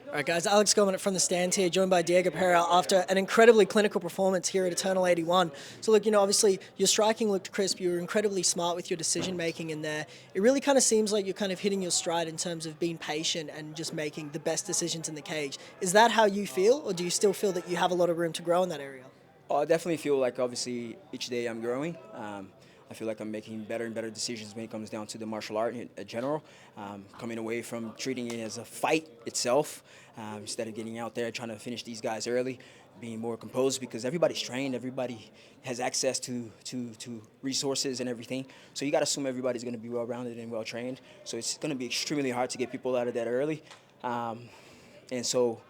All right, guys, Alex Gorman from the stands here, joined by Diego Pereira after an incredibly clinical performance here at Eternal 81. So, look, obviously your striking looked crisp. You were incredibly smart with your decision making in there. It really kind of seems like you're kind of hitting your stride in terms of being patient and just making the best decisions in the cage. Is that how you feel, or do you still feel that you have a lot of room to grow in that area? I definitely feel like obviously each day I'm growing. I feel like I'm making better and better decisions when it comes down to the martial art in general. Coming away from treating it as a fight itself, instead of getting out there trying to finish these guys early, being more composed because everybody's trained, everybody has access to resources and everything. So you got to assume everybody's going to be well-rounded and well-trained. So it's going to be extremely hard to get people out of that early. And so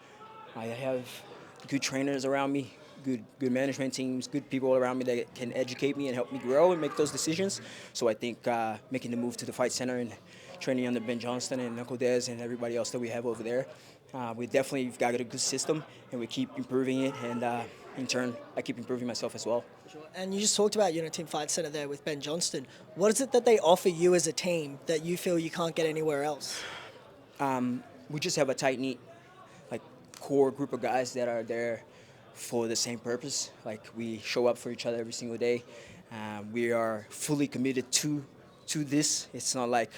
I have good trainers around me, good management teams, good people around me that can educate me and help me grow and make those decisions. So I think making the move to the Fight Center and training under Ben Johnston and Uncle Dez and everybody else that we have over there, we definitely got a good system, and we keep improving it, and in turn, I keep improving myself as well. Sure. And you just talked about Team Fight Center there with Ben Johnston. What is it that they offer you as a team that you feel you can't get anywhere else? We just have a tight-knit, like, core group of guys that are there for the same purpose. Like, we show up for each other every single day. We are fully committed to this. It's not like,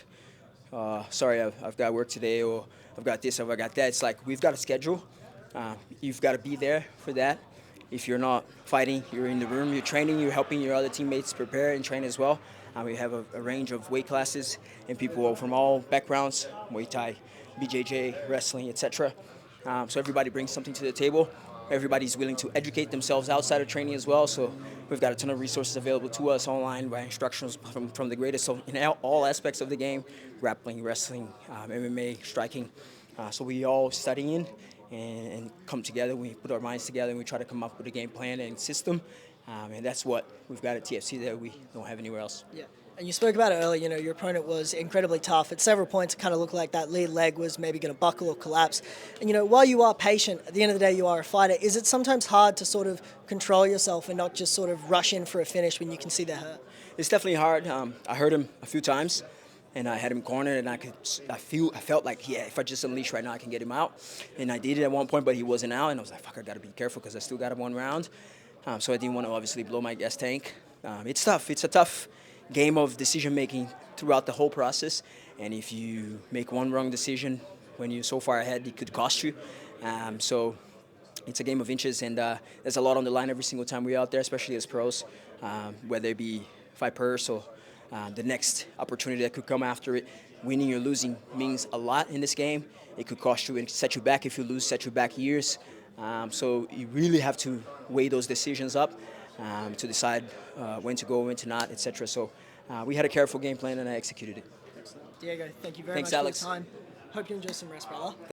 sorry, I've got work today, or I've got this, or I've got that. It's like we've got a schedule. You've got to be there for that. If you're not fighting, you're in the room, you're training, you're helping your other teammates prepare and train as well. We have a range of weight classes and people from all backgrounds, Muay Thai, BJJ, wrestling, etc. So everybody brings something to the table. Everybody's willing to educate themselves outside of training as well. So we've got a ton of resources available to us online by instructions from the greatest in all aspects of the game: grappling, wrestling, MMA, striking. So we all study in and come together. We put our minds together and we try to come up with a game plan and system. And that's what we've got at TFC that we don't have anywhere else. Yeah. And you spoke about it earlier, your opponent was incredibly tough. At several points, it kind of looked like that lead leg was maybe going to buckle or collapse. And, while you are patient, at the end of the day, you are a fighter. Is it sometimes hard to sort of control yourself and not just sort of rush in for a finish when you can see they're hurt? It's definitely hard. I heard him a few times, and I had him cornered, and I felt like, yeah, if I just unleash right now, I can get him out. And I did it at one point, but he wasn't out, and I was like, fuck, I got to be careful because I still got him one round. So I didn't want to obviously blow my gas tank. It's tough. It's a tough game of decision-making throughout the whole process. And if you make one wrong decision when you're so far ahead, it could cost you. So it's a game of inches, and there's a lot on the line every single time we're out there, especially as pros, whether it be fight purse or the next opportunity that could come after it. Winning or losing means a lot in this game. It could cost you and set you back. If you lose, set you back years. So you really have to weigh those decisions up to decide when to go, when to not, etc. So we had a careful game plan, and I executed it. Excellent. Diego, thank you very Thanks, much Alex. for your time. Hope you enjoy some rest, brother.